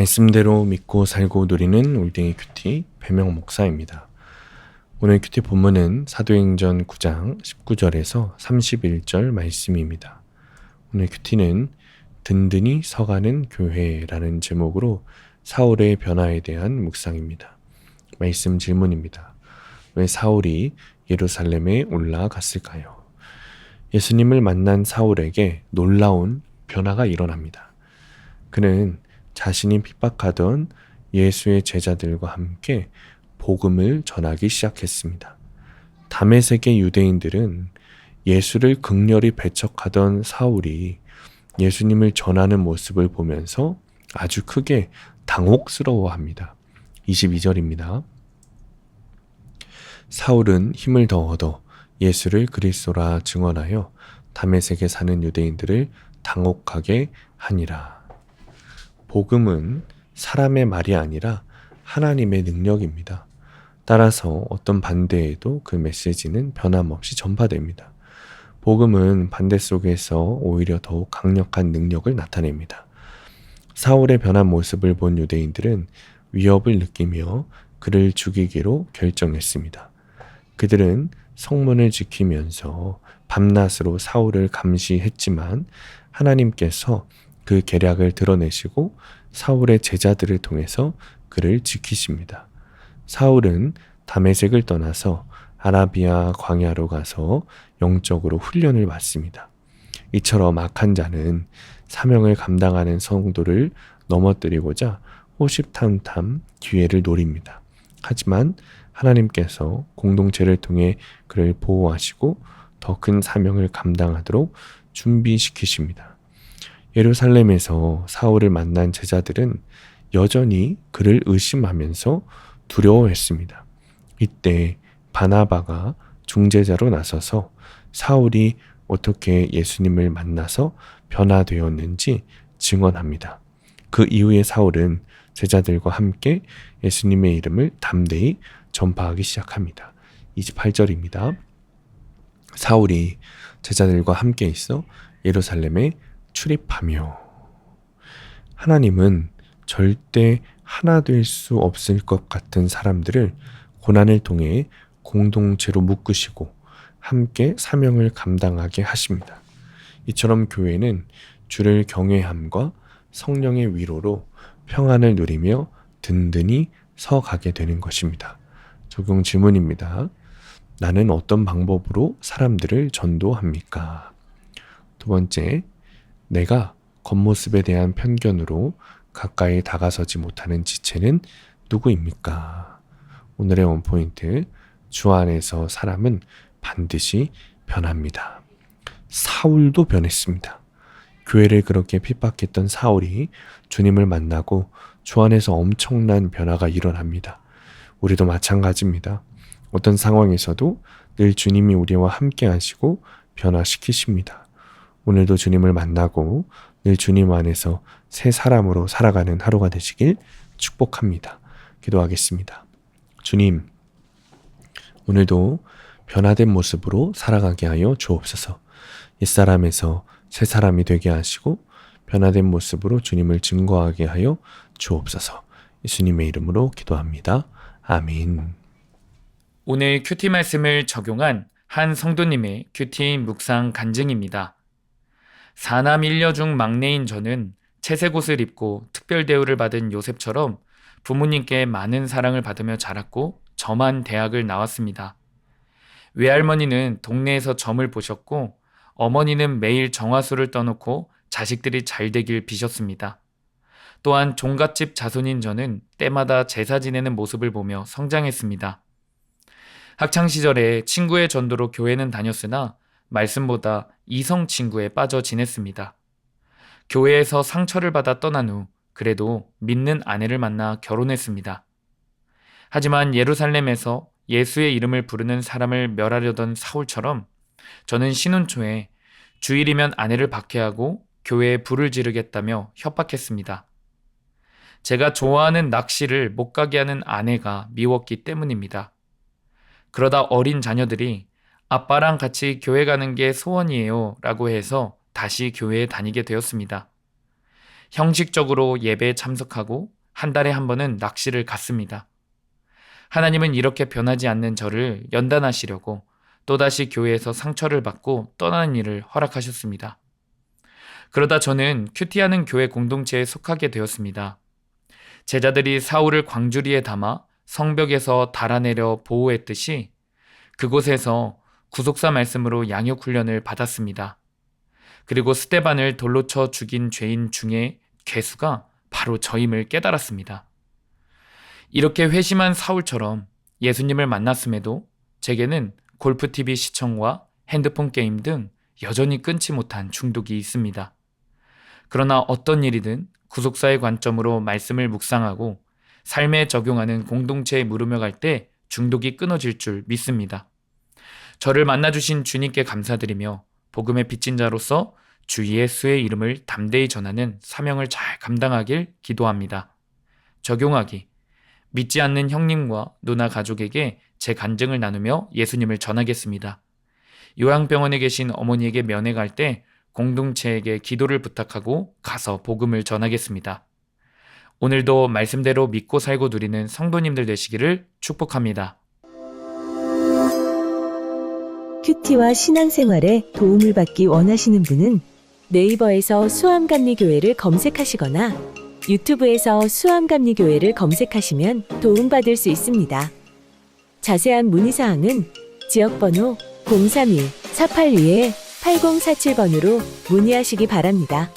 말씀대로 믿고 살고 누리는 올딩이 큐티 배명 목사입니다. 오늘 큐티 본문은 사도행전 9장 19절에서 31절 말씀입니다. 오늘 큐티는 든든히 서가는 교회라는 제목으로 사울의 변화에 대한 묵상입니다. 말씀 질문입니다. 왜 사울이 예루살렘에 올라갔을까요? 예수님을 만난 사울에게 놀라운 변화가 일어납니다. 그는 자신이 핍박하던 예수의 제자들과 함께 복음을 전하기 시작했습니다. 다메섹의 유대인들은 예수를 극렬히 배척하던 사울이 예수님을 전하는 모습을 보면서 아주 크게 당혹스러워합니다. 22절입니다. 사울은 힘을 더 얻어 예수를 그리스도라 증언하여 다메섹에 사는 유대인들을 당혹하게 하니라. 복음은 사람의 말이 아니라 하나님의 능력입니다. 따라서 어떤 반대에도 그 메시지는 변함없이 전파됩니다. 복음은 반대 속에서 오히려 더욱 강력한 능력을 나타냅니다. 사울의 변한 모습을 본 유대인들은 위협을 느끼며 그를 죽이기로 결정했습니다. 그들은 성문을 지키면서 밤낮으로 사울을 감시했지만 하나님께서 그 계략을 드러내시고 사울의 제자들을 통해서 그를 지키십니다. 사울은 다메섹을 떠나서 아라비아 광야로 가서 영적으로 훈련을 받습니다. 이처럼 악한 자는 사명을 감당하는 성도를 넘어뜨리고자 호시탐탐 기회를 노립니다. 하지만 하나님께서 공동체를 통해 그를 보호하시고 더 큰 사명을 감당하도록 준비시키십니다. 예루살렘에서 사울을 만난 제자들은 여전히 그를 의심하면서 두려워했습니다. 이때 바나바가 중재자로 나서서 사울이 어떻게 예수님을 만나서 변화되었는지 증언합니다. 그 이후에 사울은 제자들과 함께 예수님의 이름을 담대히 전파하기 시작합니다. 28절입니다. 사울이 제자들과 함께 있어 예루살렘에 출입하며. 하나님은 절대 하나 될 수 없을 것 같은 사람들을 고난을 통해 공동체로 묶으시고 함께 사명을 감당하게 하십니다. 이처럼 교회는 주를 경외함과 성령의 위로로 평안을 누리며 든든히 서가게 되는 것입니다. 적용 질문입니다. 나는 어떤 방법으로 사람들을 전도합니까? 두 번째, 내가 겉모습에 대한 편견으로 가까이 다가서지 못하는 지체는 누구입니까? 오늘의 원포인트, 주 안에서 사람은 반드시 변합니다. 사울도 변했습니다. 교회를 그렇게 핍박했던 사울이 주님을 만나고 주 안에서 엄청난 변화가 일어납니다. 우리도 마찬가지입니다. 어떤 상황에서도 늘 주님이 우리와 함께 하시고 변화시키십니다. 오늘도 주님을 만나고 늘 주님 안에서 새 사람으로 살아가는 하루가 되시길 축복합니다. 기도하겠습니다. 주님, 오늘도 변화된 모습으로 살아가게 하여 주옵소서. 옛사람에서 새 사람이 되게 하시고 변화된 모습으로 주님을 증거하게 하여 주옵소서. 예수님의 이름으로 기도합니다. 아멘. 오늘 큐티 말씀을 적용한 한 성도님의 큐티 묵상 간증입니다. 4남 1녀 중 막내인 저는 채색 옷을 입고 특별 대우를 받은 요셉처럼 부모님께 많은 사랑을 받으며 자랐고 저만 대학을 나왔습니다. 외할머니는 동네에서 점을 보셨고 어머니는 매일 정화수를 떠놓고 자식들이 잘 되길 비셨습니다. 또한 종갓집 자손인 저는 때마다 제사 지내는 모습을 보며 성장했습니다. 학창시절에 친구의 전도로 교회는 다녔으나 말씀보다 이성 친구에 빠져 지냈습니다. 교회에서 상처를 받아 떠난 후 그래도 믿는 아내를 만나 결혼했습니다. 하지만 예루살렘에서 예수의 이름을 부르는 사람을 멸하려던 사울처럼 저는 신혼 초에 주일이면 아내를 박해하고 교회에 불을 지르겠다며 협박했습니다. 제가 좋아하는 낚시를 못 가게 하는 아내가 미웠기 때문입니다. 그러다 어린 자녀들이 아빠랑 같이 교회 가는 게 소원이에요 라고 해서 다시 교회에 다니게 되었습니다. 형식적으로 예배에 참석하고 한 달에 한 번은 낚시를 갔습니다. 하나님은 이렇게 변하지 않는 저를 연단하시려고 또다시 교회에서 상처를 받고 떠나는 일을 허락하셨습니다. 그러다 저는 큐티하는 교회 공동체에 속하게 되었습니다. 제자들이 사울을 광주리에 담아 성벽에서 달아내려 보호했듯이 그곳에서 구속사 말씀으로 양육훈련을 받았습니다. 그리고 스데반을 돌로 쳐 죽인 죄인 중에 괴수가 바로 저임을 깨달았습니다. 이렇게 회심한 사울처럼 예수님을 만났음에도 제게는 골프 TV 시청과 핸드폰 게임 등 여전히 끊지 못한 중독이 있습니다. 그러나 어떤 일이든 구속사의 관점으로 말씀을 묵상하고 삶에 적용하는 공동체에 물으며 갈 때 중독이 끊어질 줄 믿습니다. 저를 만나주신 주님께 감사드리며 복음의 빚진 자로서 주 예수의 이름을 담대히 전하는 사명을 잘 감당하길 기도합니다. 적용하기. 믿지 않는 형님과 누나 가족에게 제 간증을 나누며 예수님을 전하겠습니다. 요양병원에 계신 어머니에게 면회 갈 때 공동체에게 기도를 부탁하고 가서 복음을 전하겠습니다. 오늘도 말씀대로 믿고 살고 누리는 성도님들 되시기를 축복합니다. 큐티와 신앙생활에 도움을 받기 원하시는 분은 네이버에서 수암감리교회를 검색하시거나 유튜브에서 수암감리교회를 검색하시면 도움받을 수 있습니다. 자세한 문의사항은 지역번호 031-482-8047번으로 문의하시기 바랍니다.